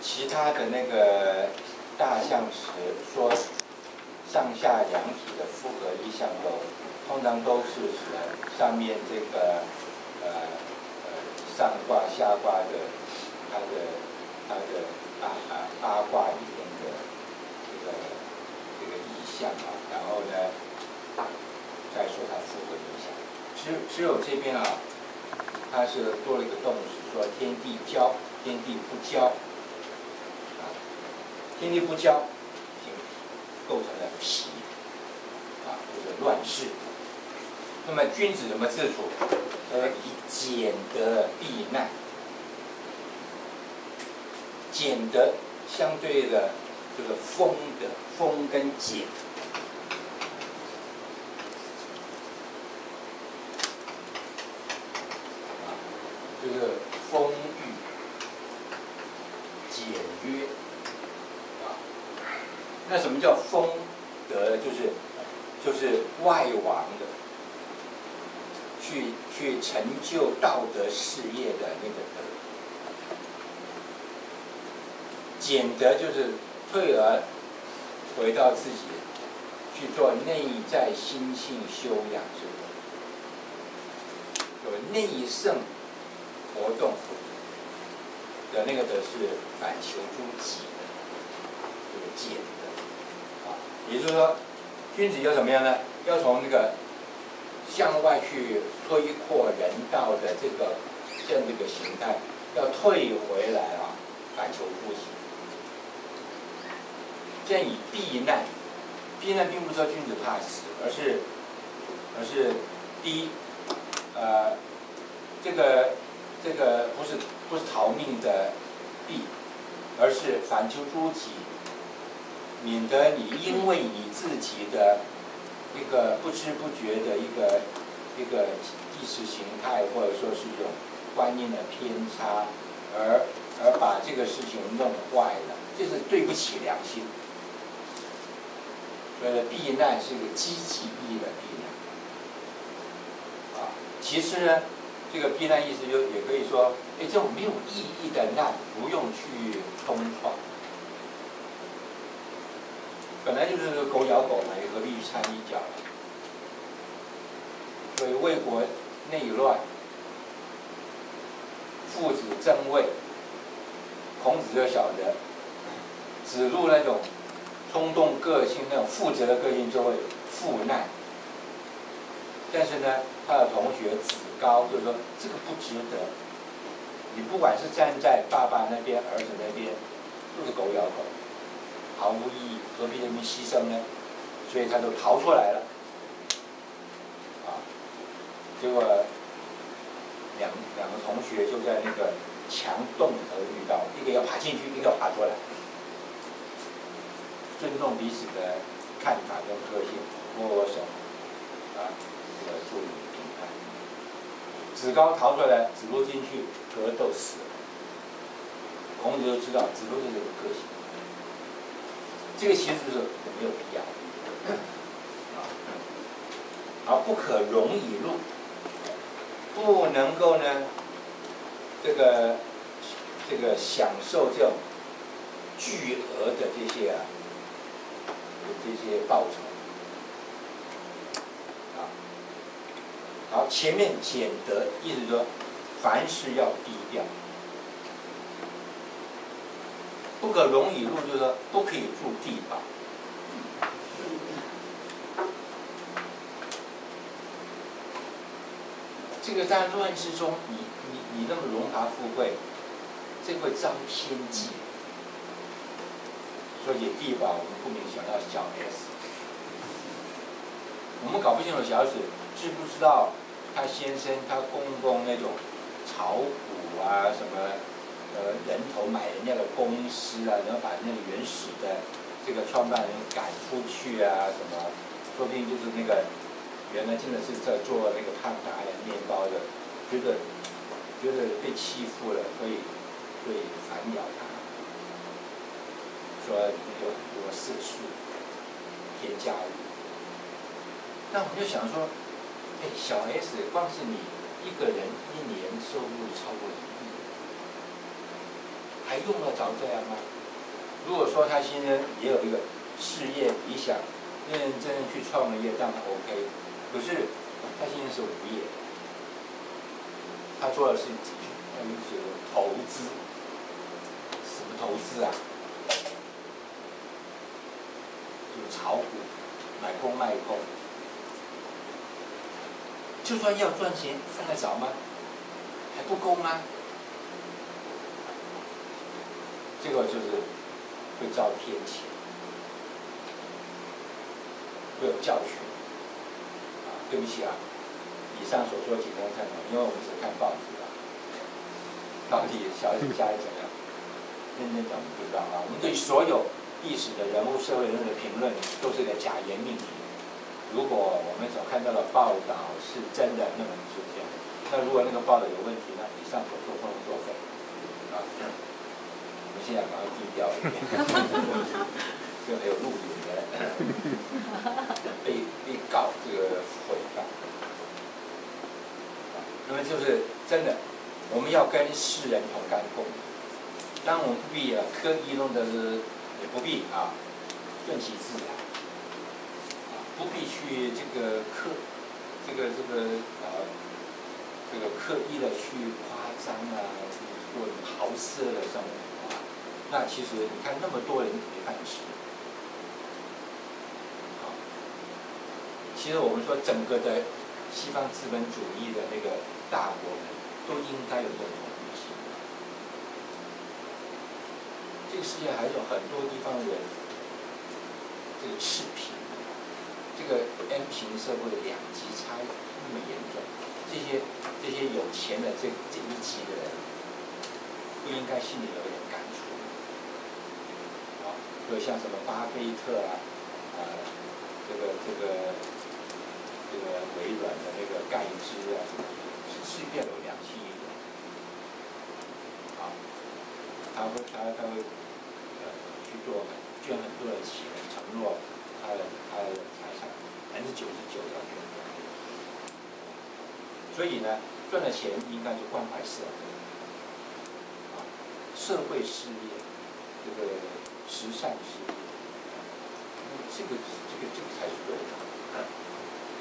其他的那个大项时说上下两体的复合一项楼，通常都是指上面这个上卦下卦的它的八卦里面的这个意象啊，然后呢再说它复合一项。只有这边啊，它是多了一个动词，说天地交，天地不交。天地不交，构成了脾，就是乱世。那么君子怎么自处？以俭德避难。俭德相对的就是丰德，丰跟俭。就是丰裕、简约。那什么叫丰德？就是外王的，去成就道德事业的那个德。俭德就是退而回到自己，去做内在心性修养之德，有内圣活动的那个德是反求诸己的这个俭德。也就是说，君子要怎么样呢？要从那个向外去推扩人道的这个形态，要退回来啊，反求诸己。这样以避难，避难并不是说君子怕死，而是第一，这个不是逃命的避，而是反求诸己。免得你因为你自己的一个不知不觉的一个意识形态，或者说是一种观念的偏差，而把这个事情弄坏了，这是对不起良心。所以避难是一个积极意义的避难。其实呢，这个避难意思也可以说，这种没有意义的难，不用去冲撞。本来就是狗咬狗嘛，也何必去掺一脚？所以魏国内乱，父子争位，孔子就晓得，子路那种冲动个性、那种负责的个性就会负难。但是呢，他的同学子高就说这个不值得。你不管是站在爸爸那边、儿子那边，都是狗咬狗。毫无意义，何必人民牺牲呢？所以他就逃出来了。结果两个同学就在那个墙洞里头遇到，一个要爬进去，一个要爬出来，尊重彼此的看法跟个性，握手，这个助理评判。子高逃出来，子路进去，格斗死了。孔子就知道子路是这个个性。这个其实是没有必要的，不可容以入，不能够呢，这个享受这种巨额的这些报酬，好，前面俭德，意思说凡事要低调。不可容以入，就是说不可以住地堡。这个在乱世中，你那么荣华富贵，这会遭天忌。说起地堡，我们不免想到小 S。我们搞不清楚小 S 知不知道他先生、他公公那种炒股啊什么。人头买人家的公司啊，然后把那个原始的这个创办人赶出去啊，什么，说不定就是那个原来真的是在做那个汉达人面包的，觉得被欺负了，所以反咬他，说里面有很多色素添加物。那我们就想说，小 S 光是你一个人一年收入超过1亿。还用得着这样吗？如果说他先生也有一个事业理想，认认真真去创了业，当然 OK。可是他现在是无业，他做的是投资，什么投资啊？就是炒股，买空卖空。就算要赚钱，赚得着吗？还不够吗？这个就是会遭天谴，会有教训。对不起啊，以上所说仅供参考，因为我们只看报纸啊，到底小底下是怎样？认真讲，我们不知道啊。我们对所有历史的人物、社会人物的评论都是个假言命题。如果我们所看到的报道是真的，那么是这样。那如果那个报道有问题，那以上所说不能作废啊。我们现在赶快低调一点，就没有录影的，被告这个诽谤。那么就是真的，我们要跟世人同甘共苦。当然我们不必啊刻意弄的是，也不必啊顺其自然。不必去这个刻意的去夸张啊，过豪奢的生活啊。那其实你看那么多人没饭吃。其实我们说整个的西方资本主义的那个大国们都应该有这种同理心。这个世界还有很多地方的人，这个赤贫。这个 M 型社会的两极差异那么严重，这些有钱的这一级的人，不应该心里有点感触？啊，就像什么巴菲特啊，这个微软的那个盖茨啊，是变有2亿人，啊，他会去做捐很多的钱，承诺他的财产99%要捐出来。所以呢，赚了钱应该就关怀社会，啊，社会事业，这个慈善事业，这个才是对的。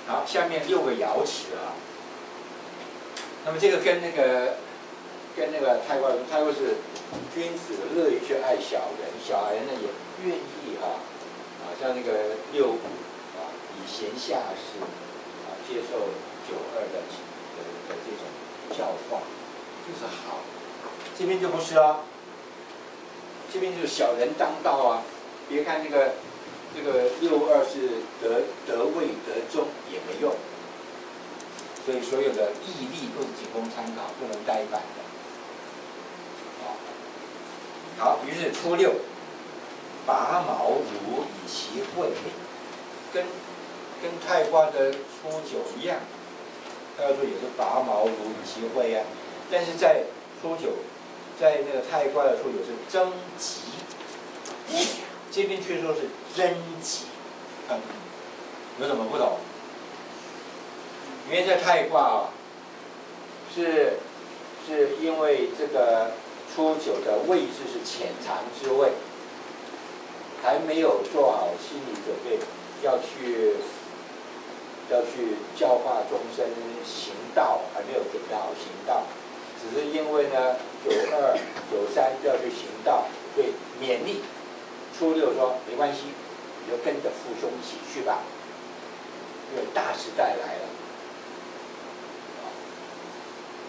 好，下面6个爻辞啊。那么这个跟那个泰卦是君子乐于去爱小人，小人呢也愿意啊，像那个6五啊，以贤下士啊，接受9二的这种教化，就是好。这边就不是啊，这边就是小人当道啊。别看这个62是得位得中也没用，所以所有的义例都是仅供参考，不能呆板的。好，于是初6，拔毛如以其会，跟太卦的初9一样，太卦初也是拔毛如以其会啊，但是在初9，在那个太卦的初9是征吉，这边却说是贞吉，有什么不同？因为在太卦啊，是因为这个初9的位置是潜藏之位，还没有做好心理准备，要去教化众生行道，还没有准备好行道，只是因为呢92、93要去行道，所以勉励。初6说没关系，你就跟着父兄一起去吧，因为大时代来了。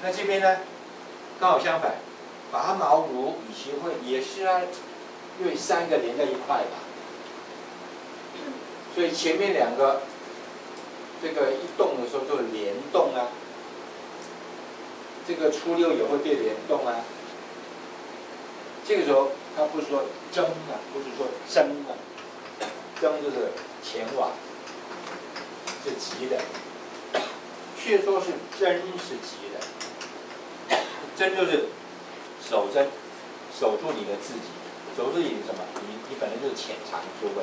那这边呢，刚好相反，拔毛如以其会也是啊，因为3个连在一块吧，所以前面2个这个一动的时候就联动啊，这个初6也会被联动啊。这个时候他不是说争啊，不是说争啊，争就是前往是吉的，却说是争是吉的。争就是守贞，守住你的自己，守住你什么？你本来就是潜藏之位，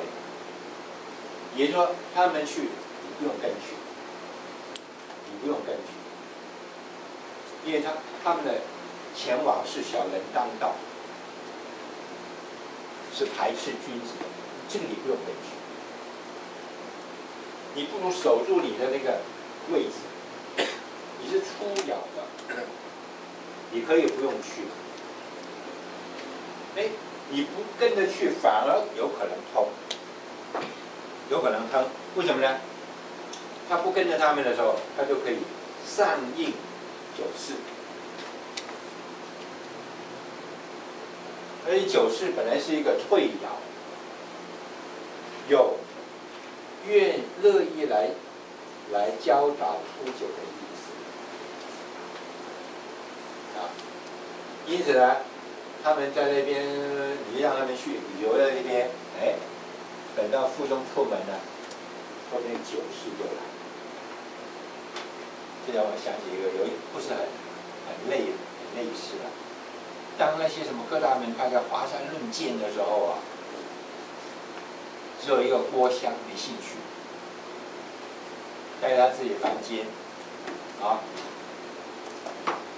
也就是说他们去，你不用跟去，你不用跟去，因为他们的前往是小人当道，是排斥君子的，这个你不用回去，你不如守住你的那个位置，你是出爻的，你可以不用去。哎，你不跟着去，反而有可能通，有可能通。为什么呢？他不跟着他们的时候，他就可以上应九四。而且九四本来是一个退爻，有愿乐意来教导初九的意思啊。因此呢，他们在那边，你让他们去旅游在那边，哎，等到附中出门了，后面九四就来。这让我想起一个不是很类似的。当那些什么各大门派在华山论剑的时候啊，只有一个郭襄没兴趣，在他自己房间啊，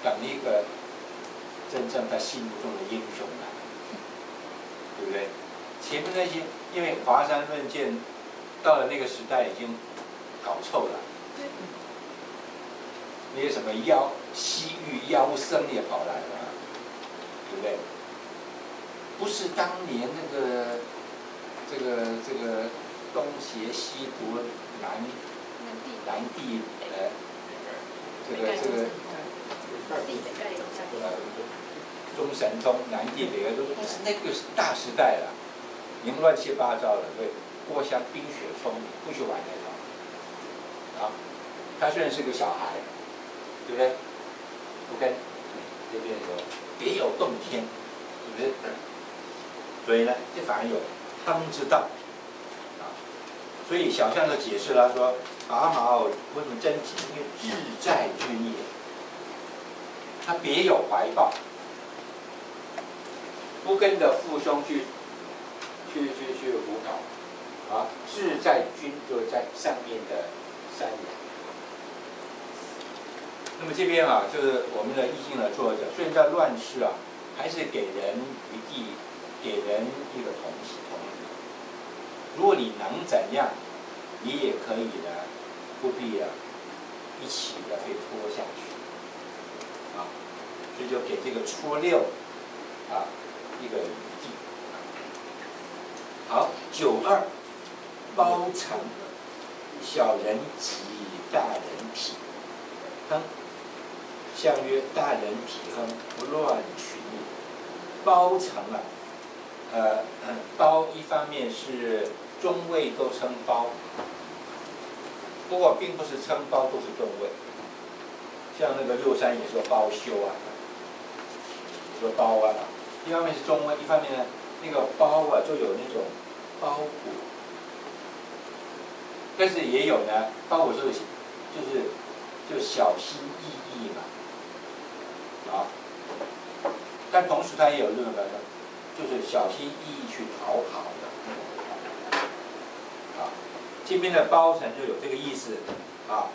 等一个真正他心目中的英雄来，对不对？前面那些因为华山论剑到了那个时代已经搞臭了，那些什么西域妖僧也跑来了。对不对？不是当年那个这个东邪西毒南帝中神通南帝北丐都不是那个大时代了，已经乱七八糟了。所以郭襄冰雪聪明，不去玩那套。啊，他虽然是个小孩，对不对？不跟这边说。别有洞天，是不是？所以呢，这反而有他们之道啊。所以小象就解释了说：“拔毛为什么贞吉？因为志在君也。他别有怀抱，不跟着父兄去胡搞啊。志在君就在上面的山崖。”那么这边啊，就是我们的易经的作者，虽然在乱世啊，还是给人余地，给人一个同理。如果你能怎样，你也可以呢，不必啊一起的被拖下去啊。所以就给这个初六啊一个余地。好，92，包成，小人吉，大人否。亨。象曰：大人体亨，不乱群也。包成啊，包一方面是中位都称包，不过并不是称包都是中位。像那个六山也说包修啊，说包啊，一方面是中位，一方面呢，那个包啊就有那种包裹，但是也有呢，包裹就是小心翼翼嘛。啊，但同时它也有那个，就是小心翼翼去讨好的。啊，这边的包成就有这个意思啊，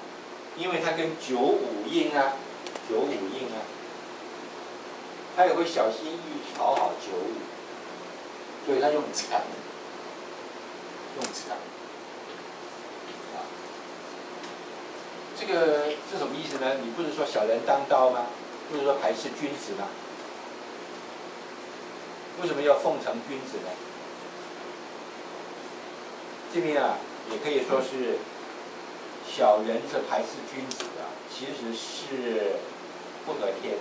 因为它跟九五应啊，它也会小心翼翼讨好九五，所以它用成。啊，这个是什么意思呢？你不是说小人当道吗？不是说排斥君子吗？为什么要奉承君子呢？这边啊，也可以说是小人是排斥君子啊，其实是不合天理。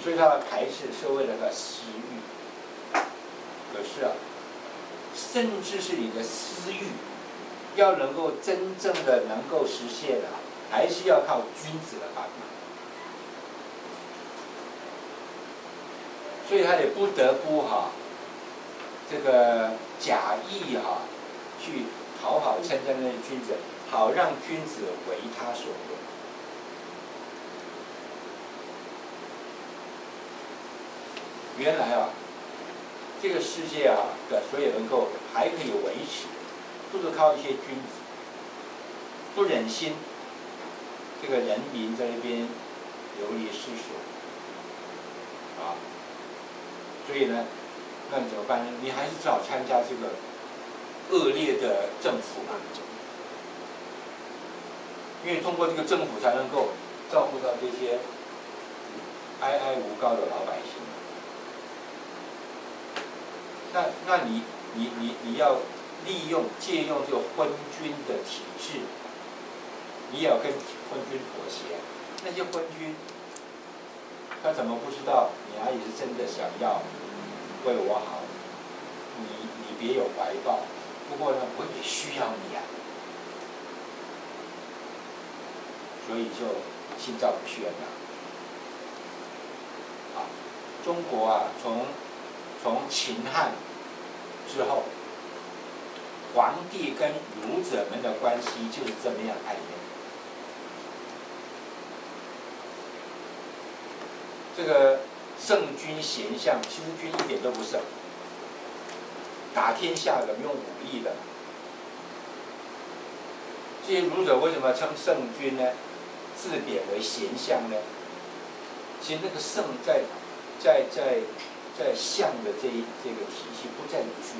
所以他的排斥是为了个私欲。可是啊，甚至是你的私欲，要能够真正的能够实现啊。还是要靠君子的帮忙，所以他也不得不这个假意去讨好称赞那些君子，好让君子为他所用。原来这个世界的所以能够还可以维持，都是靠一些君子，不忍心。这个人民在那边流离失所，所以呢，那你怎么办呢？你还是只好参加这个恶劣的政府嘛，因为通过这个政府才能够照顾到这些哀哀无告的老百姓。那你要借用这个昏君的体制，你也要跟昏君妥协。那些昏君，他怎么不知道你阿姨是真的想要为我好？你别有怀抱。不过呢，我也需要你啊，所以就心照不宣了。啊，中国啊，从秦汉之后，皇帝跟儒者们的关系就是这么样暧昧。这个圣君贤相，其实君一点都不圣，打天下的用武力的。这些儒者为什么称圣君呢？自贬为贤相呢？其实那个圣在相的这个体系不在于君，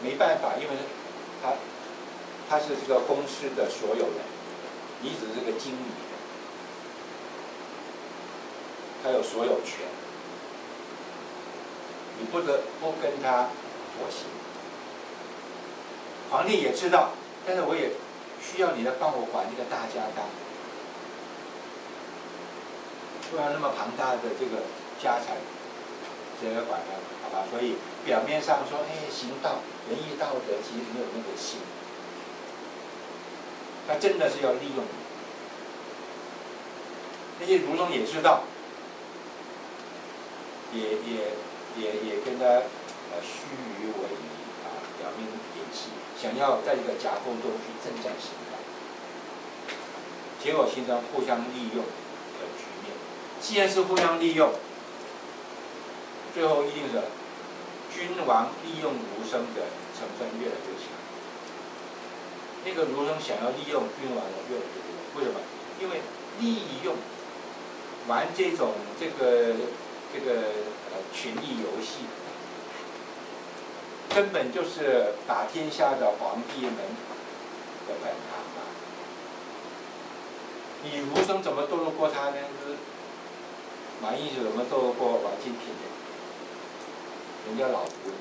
没办法，因为他是这个公司的所有人，你只是这个经理，他有所有权，你不得不跟他妥协。皇帝也知道，但是我也需要你来帮我管这个大家当，不然那么庞大的这个家产，谁来管他？好吧，所以表面上说，行道、仁义道德，其实没有那个心。他真的是要利用你。那些儒生也知道，也跟他虚与委蛇啊，表面演戏，想要在这个夹缝中去征战胜仗，结果形成互相利用的局面。既然是互相利用，最后一定是君王利用儒生的成分越来越强。那个儒生想要利用君王的越来越多，为什么？因为利用玩这种权力游戏，根本就是打天下的皇帝们的本行嘛。你儒生怎么斗得过他呢？就是马英九怎么斗得过王金平呢？人家老狐狸。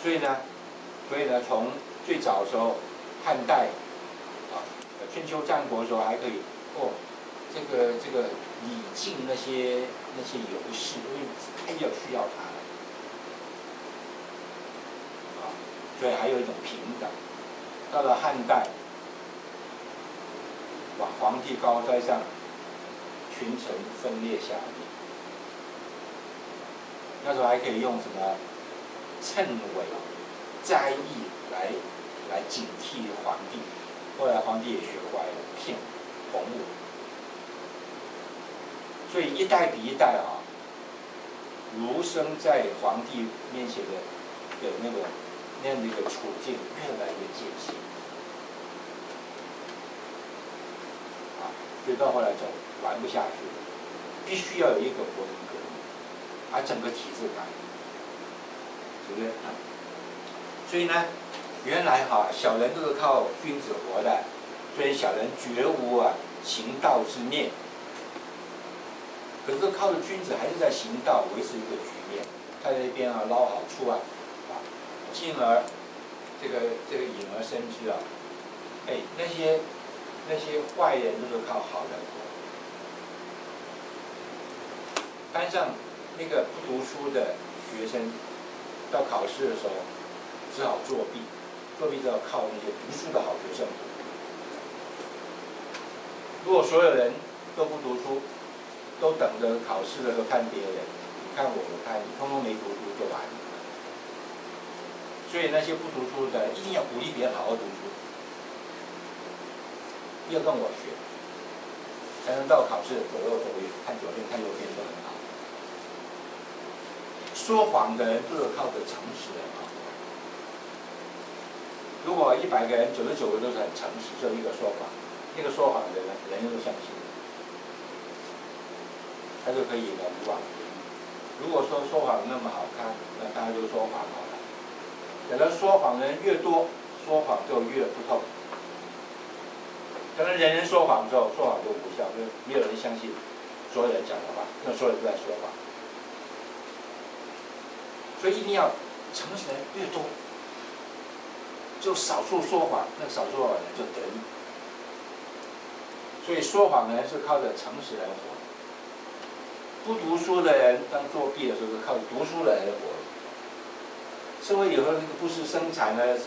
所以呢，从最早的时候，汉代啊，春秋战国的时候还可以这个礼敬那些游士，因为太要需要他了啊，所以还有一种平等。到了汉代，皇帝高高在上，群臣分裂下面。那时候还可以用什么谶纬、摘译来警惕皇帝。后来皇帝也学乖了，骗洪武。所以一代比一代啊，儒生在皇帝面前的那样的一个处境越来越艰辛啊，所以到后来就玩不下去了，必须要有一个国人革命，把整个体制改，是不是？所以呢，原来小人都是靠君子活的，所以小人绝无行道之念。可是靠着君子还是在行道，维持一个局面，他在那边捞好处进而这个引而生之那些坏人都是靠好人活。班上那个不读书的学生，到考试的时候只好作弊，作弊只好靠那些读书的好学生。如果所有人都不读书，都等着考试的时候看别人，你看我看你，通通没读书就完了。所以那些不读书的一定要鼓励别人好好读书，要跟我学，才能到考试左右左右看左边看右边都很好。说谎的人都是靠着诚实的如果100个人99个都是很诚实，只有一个说谎，那个说谎的人人都相信。他就可以呢无往不利。如果说说谎那么好看，那大家就说谎好了。等到说谎的人越多，说谎就越不透。等到人人说谎之后，说谎就无效，就没有人相信所有人讲的话，那所有人都在说谎。所以一定要诚实的人越多，就少数说谎，那少数说谎的人就得利。所以说谎的人是靠着诚实来活，不读书的人当作弊的时候是靠读书的人活。社会有时候那个不是生产的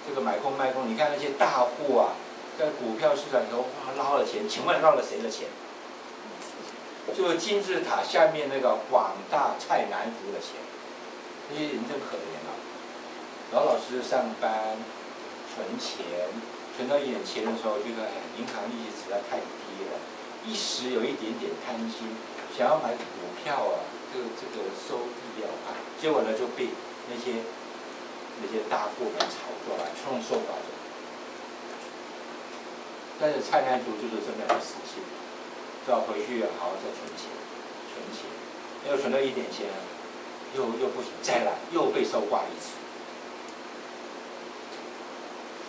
这个买空卖空，你看那些大户啊，在股票市场里头哇捞了钱，请问捞了谁的钱？就是金字塔下面那个广大蔡南族的钱，这些人真可怜啊！老老实实上班，存钱，存到一点钱的时候，觉得哎，银行利息实在太低了，一时有一点点贪心，想要买股票啊，这个收益要啊，结果呢就被那些大户们炒作来冲收刮走。但是蔡南族就是真的很死心，只好回去好好再存钱，又存到一点钱，又不行，再来又被收刮一次。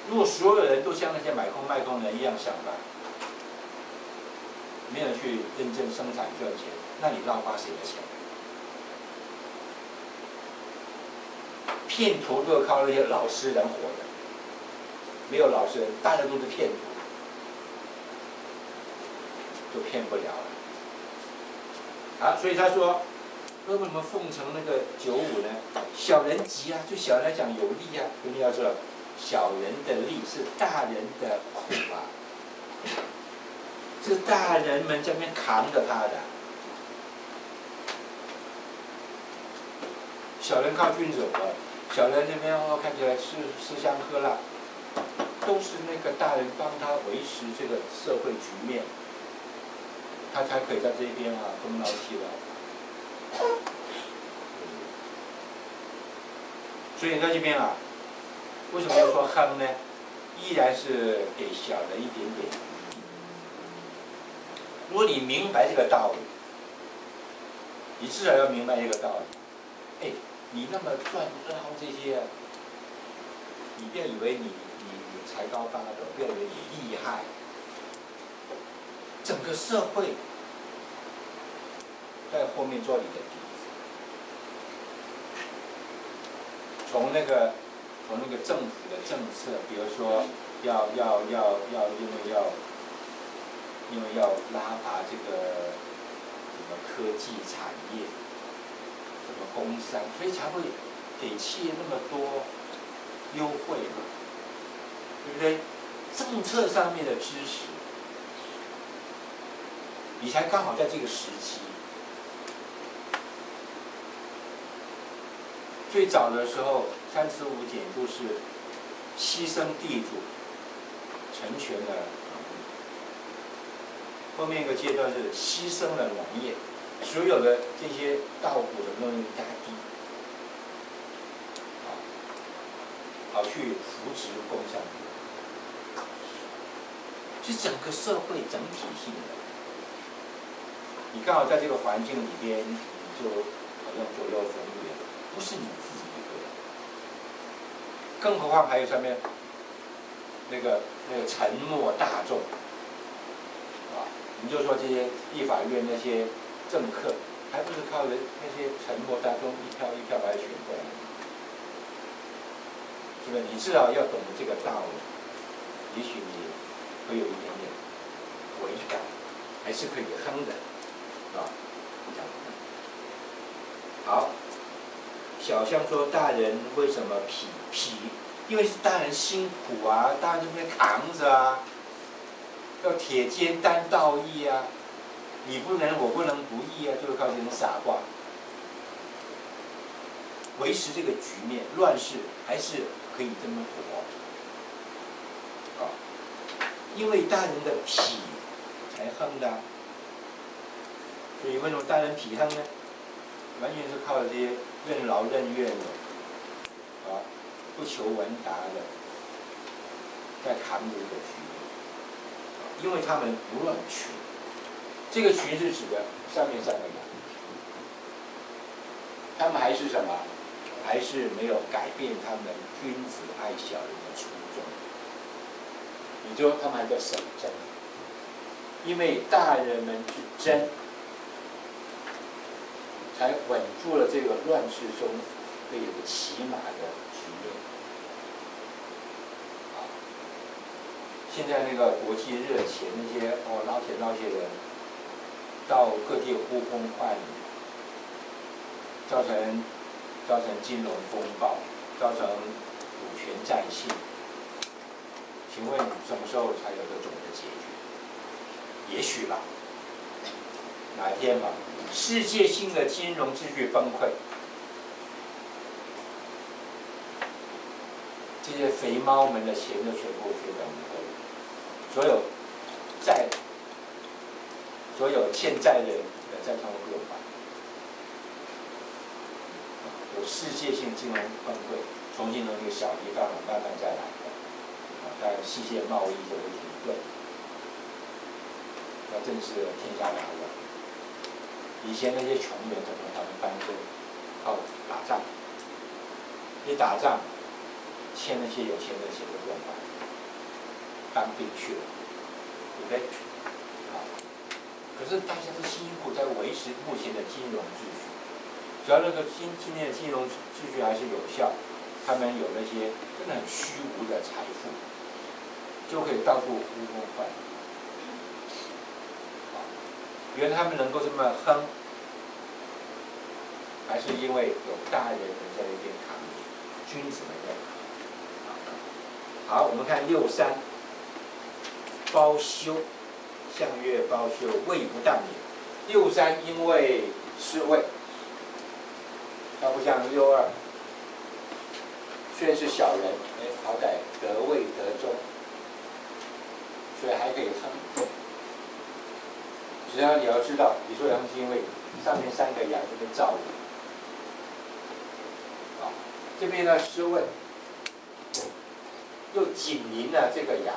如果所有人都像那些买空卖空的人一样上班，没有去认真生产赚钱，那你捞刮谁的钱？骗徒都靠那些老实人活的，没有老实人，大家都是骗徒，就骗不了了。啊，所以他说，为什么奉承那个95呢？小人急啊，对小人来讲有利啊，一定要知道，小人的利是大人的苦啊，是大人们在那边扛着他的。小人靠君子活，小人那边看起来吃香喝辣，都是那个大人帮他维持这个社会局面，他才可以在这边啊东捞西捞。所以在这边啊，为什么要说亨呢？依然是给小人一点点。如果你明白这个道理，你至少要明白一个道理。哎，你那么赚捞这些，你不要以为你才高八斗，不要以为你厉害。整个社会在后面做你的底子，从那个政府的政策，比如说因为要拉拔这个什么科技产业，什么工商，所以才会给企业那么多优惠嘛，对不对？政策上面的支持，你才刚好在这个时期。最早的时候，35减就是牺牲地主，成全了农民。后面一个阶段是牺牲了农业，所有的这些稻谷的农业压低，好去扶持工商业，是整个社会整体性的。你刚好在这个环境里边，你就好像左右逢源，不是你自己一个人。更何况还有上面那个沉默大众，啊，你就说这些立法院那些政客，还不是靠人那些沉默大众一票一票把它选过来？是不是？你至少要懂得这个道理，也许你会有一点点违感，还是可以哼的。啊，好，小象说大人为什么痞？因为是大人辛苦啊，大人这边扛着啊，要铁肩担道义啊，你不能我不能不义啊，就是靠这种傻瓜维持这个局面，乱世还是可以这么活。啊，因为大人的痞才哼的啊。所以为什么大人痞亨呢？完全是靠这些任劳任怨的，啊，不求闻达的，在扛着这个局面。因为他们不乱去，这个群是指的上面3个羊，他们还是什么？还是没有改变他们君子爱小人的初衷。你说他们还在守贞，因为大人们去争，才稳住了这个乱世中会有个起码的局面。啊，现在那个国际热钱那些捞钱捞些人，到各地呼风唤雨，造成金融风暴，造成股权战性。请问什么时候才有个总的解决？也许吧，哪一天吧，世界性的金融秩序崩溃，这些肥猫们的钱就全部血本无归，所有欠债的人的债通过600。有世界性金融崩溃，重新从这个小地方慢慢再来的，当然世界贸易就会停顿，那正是天下大乱。以前那些穷人怎么他们翻身？靠打仗，一打仗，欠那些有钱的钱都不用还，当兵去了，对不对？可是大家都辛苦在维持目前的金融秩序。只要那个今天的金融秩序还是有效，他们有那些真的很虚无的财富，就可以到处呼风唤雨。原来他们能够这么哼，还是因为有大人们在那边扛，君子们在扛。好，我们看63，包羞，相月包羞，位不当也。63因为失位。他不像62，虽然是小人，好歹得位得中，所以还可以哼。只要你要知道，你说羊是因为上面3个羊这边照你，这边呢失位，又紧邻了这个羊，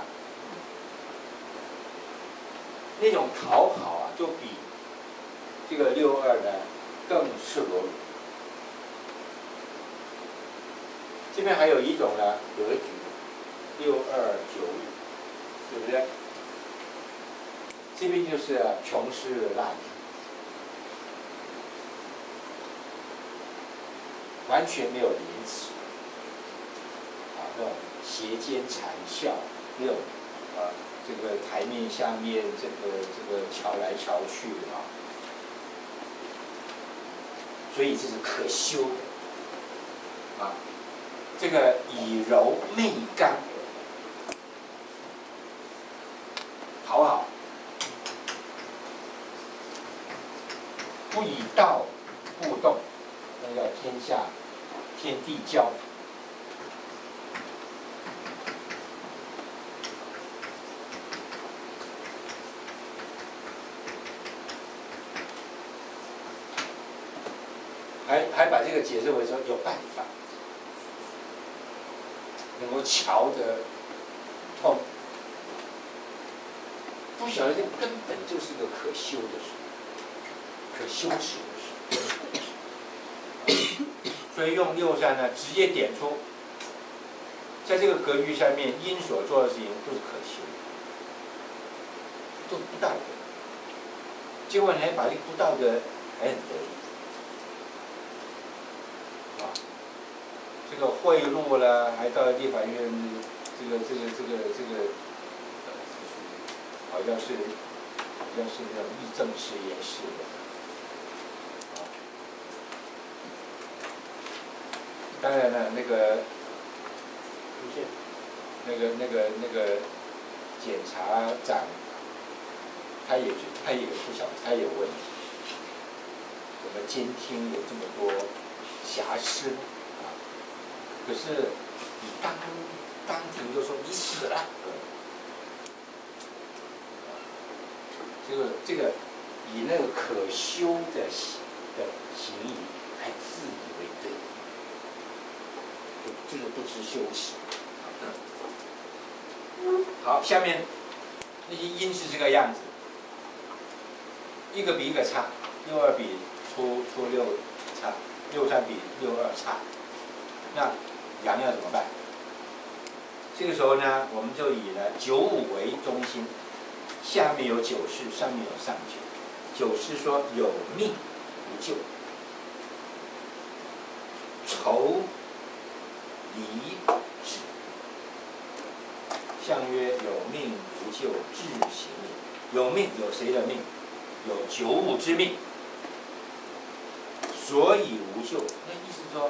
那种讨好啊，就比这个62呢更赤裸裸。这边还有一种呢格局，6295，对不对？这边就是穷诗滥语，完全没有廉耻，那种斜肩缠笑，那种这个台面下面这个瞧来瞧去啊，所以这是可羞的啊。这个以柔媚刚，讨好，不以道互动，那叫天地交。还把这个解释为说有办法。能够瞧得通，不晓得这根本就是个可羞的事，可羞耻的事。所以用63呢，直接点出，在这个格局下面，因所做的事情都是可羞的，都不道德。结果你还把这个不道德还很得意。这个贿赂了，还到立法院，这个，好像是那种议政实验室的，当然了，那个检察长，他也不晓得，他有问题，我们监听有这么多瑕疵。可是你当庭就说你死了，这个以那个可羞的行为还自以为对，就是不知羞耻。好，下面那些因是这个样子，一个比一个差，62比初6差，63比62差，那阳要怎么办？这个时候呢，我们就以呢95为中心，下面有9事，上面有上9。9事说有命无咎，仇离止。象曰：有命无咎，至行也。有命有谁的命？有95之命，所以无咎。那意思说，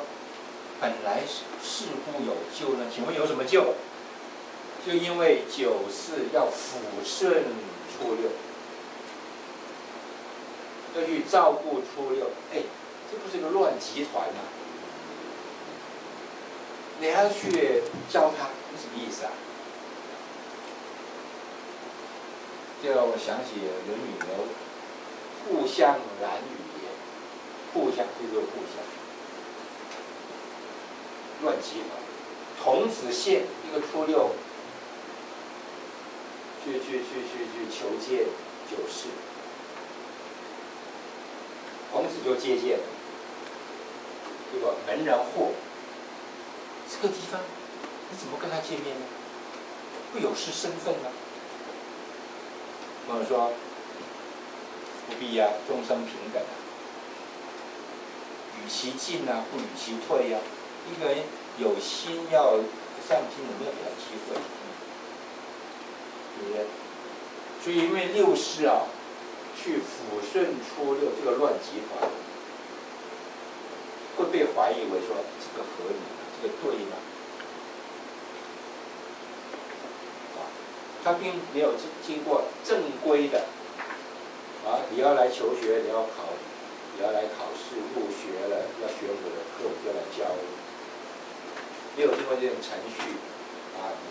本来似乎有咎呢？请问有什么咎？就因为9事要抚顺初6，要去照顾初6，哎，这不是个乱集团吗？你还要去教他，那什么意思啊？这个我想起《论语》有“互相难语也”，互相就是互相乱集团。童子献一个初6。去求见9事，孔子就接见，结果门人惑，这个地方你怎么跟他见面呢？不有失身份啊？或者说不必呀，众生平等啊，与其进啊，不与其退呀。一个人有心要上进，有没有给他机会？所以因为6事啊，去抚顺初6这个乱集团，会被怀疑为说这个合理吗？这个对吗？他并没有经过正规的你要来求学，你要来考试，入学了要学我的课，要来教，没有经过这种程序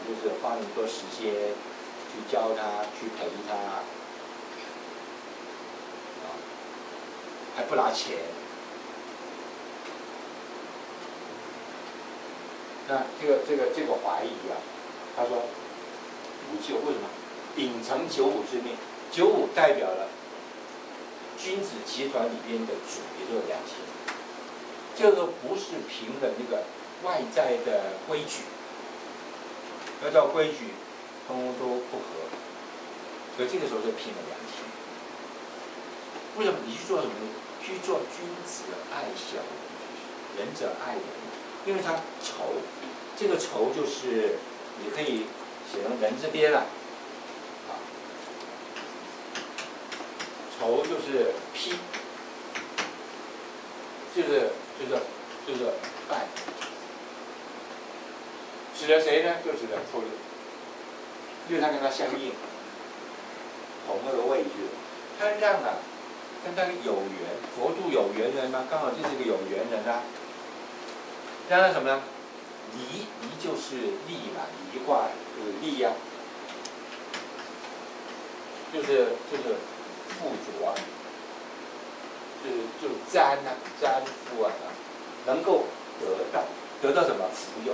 你就是花很多时间。去教他，去陪他，还不拿钱。那这个怀疑他说无咎，为什么？秉承95之命，95代表了君子集团里边的主，也就是良心。这个不是凭的那个外在的规矩，要照规矩。通通都不合，所以这个时候就拼了良心。为什么你去做什么呢？去做君子爱小人者爱人，因为他仇，这个仇就是你可以写成人这边了，仇就是批，就是爱，指的谁呢？就指的初6。因为他跟他相应，同那个位置，他让跟他有缘，佛度有缘人嘛，刚好这是一个有缘人让他什么呢？离就是利嘛，离卦就是利呀，就是附着就是沾附能够得到什么福佑？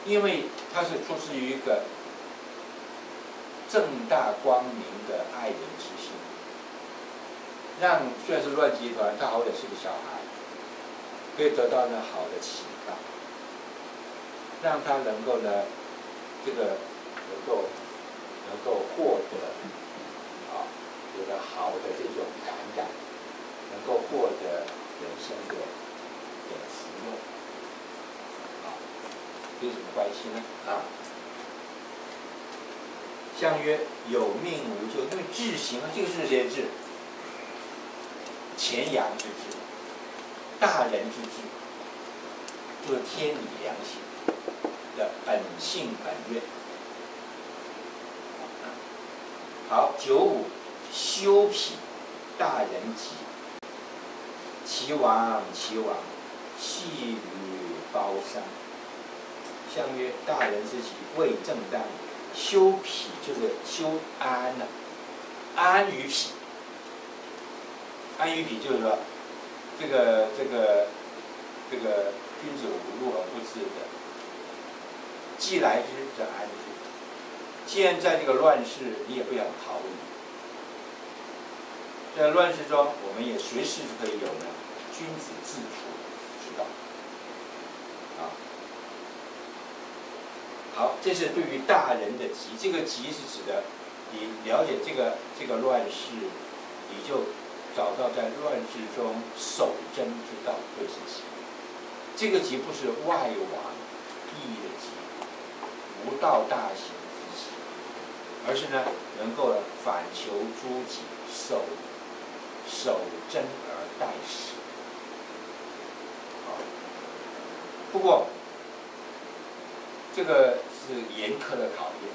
因为它是出自于一个正大光明的爱人之心，让虽然是乱集团，他好歹是个小孩，可以得到呢好的启发，让他能够呢这个能够获得这个好的这种感，能够获得人生的福佑。有什么关系呢？象曰：有命无咎，因为至行这个是谁的至？前阳之至，大人之至，就是天理良心的本性本愿。好，95修脾，大人吉，其亡，细履包山。象曰：大人之吉，谓正当。修脾就是修安安于脾。安于脾就是说，这个君子无入而不自得，既来之则安之。既然在这个乱世，你也不想逃离，在乱世中，我们也随时可以有呢君子自处之道。啊，好，这是对于大人的急，这个急是指的，你了解这个乱世，你就找到在乱世中守贞之道，对是急。这个急不是外王意义的急，无道大行之急，而是呢能够反求诸己，守贞而待时。不过，这个是严苛的考验，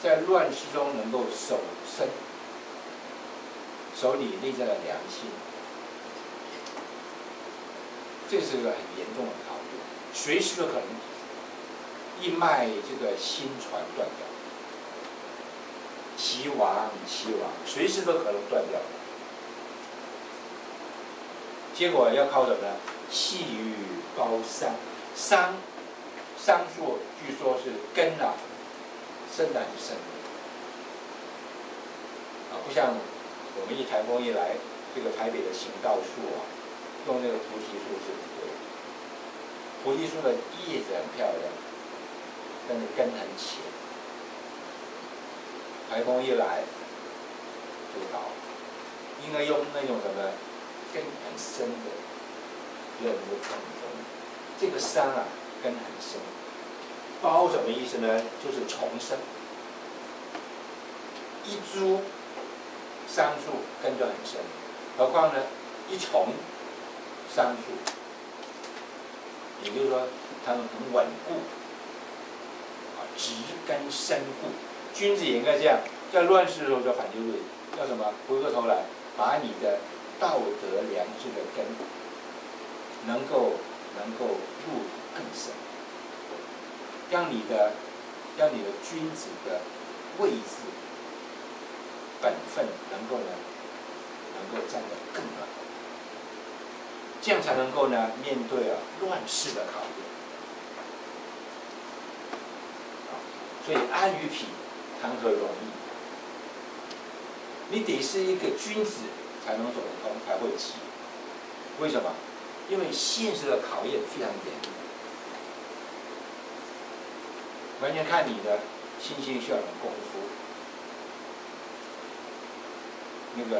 在乱世中能够守身，守你内在的良心，这是一个很严重的考验，随时都可能一脉这个心传断掉，齐王，随时都可能断掉。结果要靠什么呢？细雨包桑。桑树据说是根啊，深还是深啊，不像我们台风一来，这个台北的行道树啊，用那个菩提树是不对的。菩提树的叶子很漂亮，但是根很浅，台风一来就倒，应该用那种什么根很深的，有很多抗风。这个桑啊，根很深。包什么意思呢？就是重生。一株桑树根就很深，何况呢，一丛桑树，也就是说它们很稳固，啊，植根深固。君子也应该这样，在乱世的时候就反求诸己，叫什么？回过头来，把你的道德良知的根能够入土更深，让你的君子的位置、本分能够站得更稳，这样才能够呢面对乱世的考验。所以安于匹，谈何容易？你得是一个君子才能走得通，才会急。为什么？因为现实的考验非常严厉，完全看你的心性需要的功夫，那个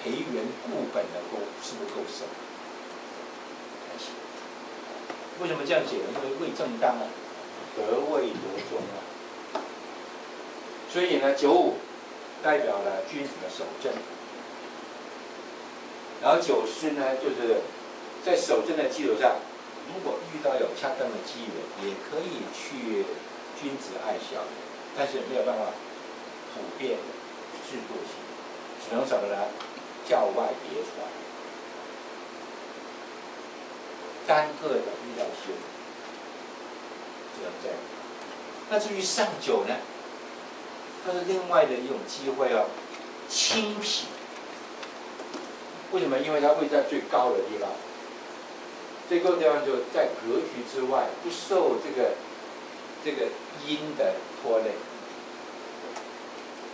培元固本的功是不是够深？为什么这样解呢？因为位正当啊，得位得中啊。所以呢，95代表了君子的守正。然后94呢，就是在守正的基础上，如果遇到有恰当的机缘，也可以去君子爱小人，但是没有办法普遍的制度性，只能什么呢？教外别传，单个的遇到修，只能这样。那至于上9呢，它是另外的一种机会哦，轻匹。为什么？因为它位在最高的地方，最高的地方就在格局之外，不受这个阴的拖累，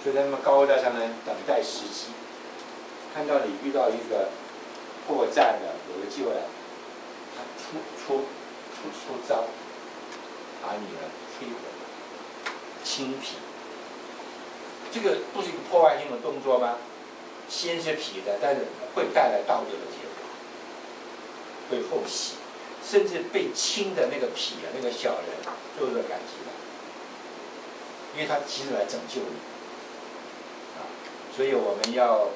所以在那么高在上面等待时机，看到你遇到一个破绽了，有个机会，他出招，把你呢摧毁，轻匹。这个不是一个破坏性的动作吗？先是匹的，但是会带来道德的结果，会后喜，甚至被轻的那个匹那个小人就会感激了，因为他其实来拯救你，啊，所以我们要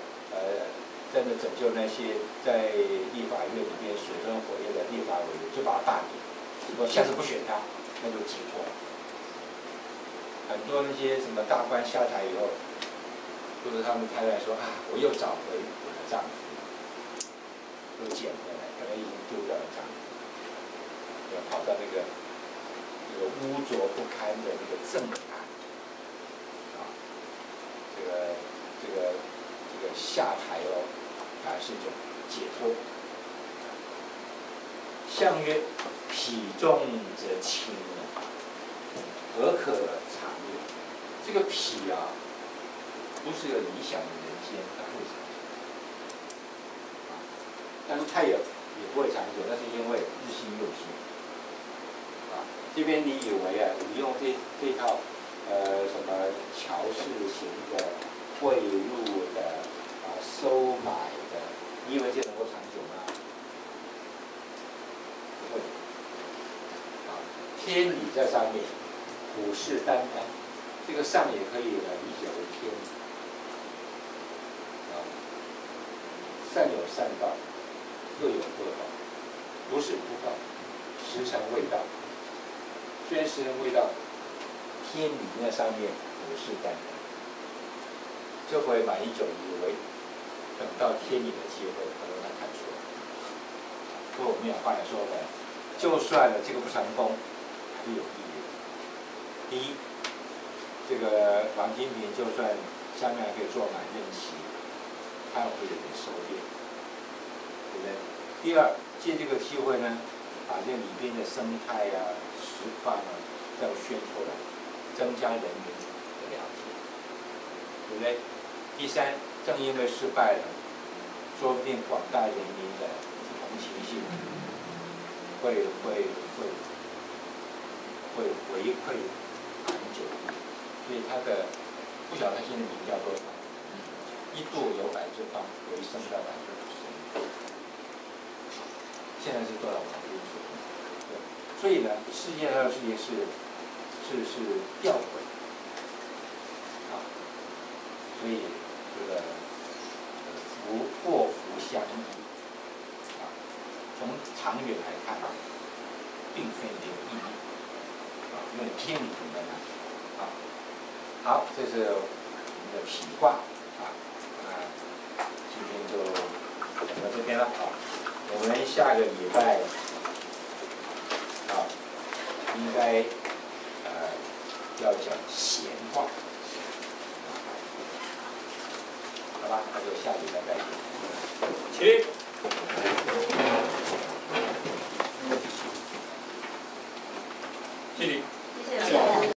真的拯救那些在立法院里面水深火热的立法委员，就把他罢免，我下次不选他，那就解脱。很多那些什么大官下台以后，都是他们太太说啊，我又找回我的丈夫，又捡回来，本来已经丢掉了丈夫，要跑到那个污浊不堪的那个正案，啊，这个下台哦，反而是一种解脱。相曰：匹重则轻，何可长也？这个匹啊，不是个理想的人间，它为什么？但是它也不会长久，那是因为日新月异。啊，这边你以为啊，你用这套什么桥式型的、汇入的、收买的，你以为这能够长久吗？不会。啊，天理在上面，虎视眈眈，这个上也可以理解为天理。啊，善有善报，恶有恶报，不是不报，时辰未到。虽然时辰未到，天理那上面虎视眈眈。这回马英九以为等到天理的机会，他让他看出来。不过我们有话来说呢，就算这个不成功，还是有意义的。第一，这个王金平就算下面还可以做满任期，他会有点收敛，对不对？第二，借这个机会呢，把这里边的生态啊、实况啊，再宣出来，增加人民的了解，对不对？第三，正因为失败了，说不定广大人民的同情心会回馈蛮久，所以他的不晓得他现在民调多少，一度有8%，回升到50%，现在是多少%？对，所以呢，世界上的事情是吊诡啊，所以这个祸福相依啊，从长远来看，并非没有意义啊，因为天理在那啊。好，这是我们的皮卦啊，今天就讲到这边了啊。我们下个礼拜啊，应该要讲闲话，好吧？那就下礼拜再见。起立。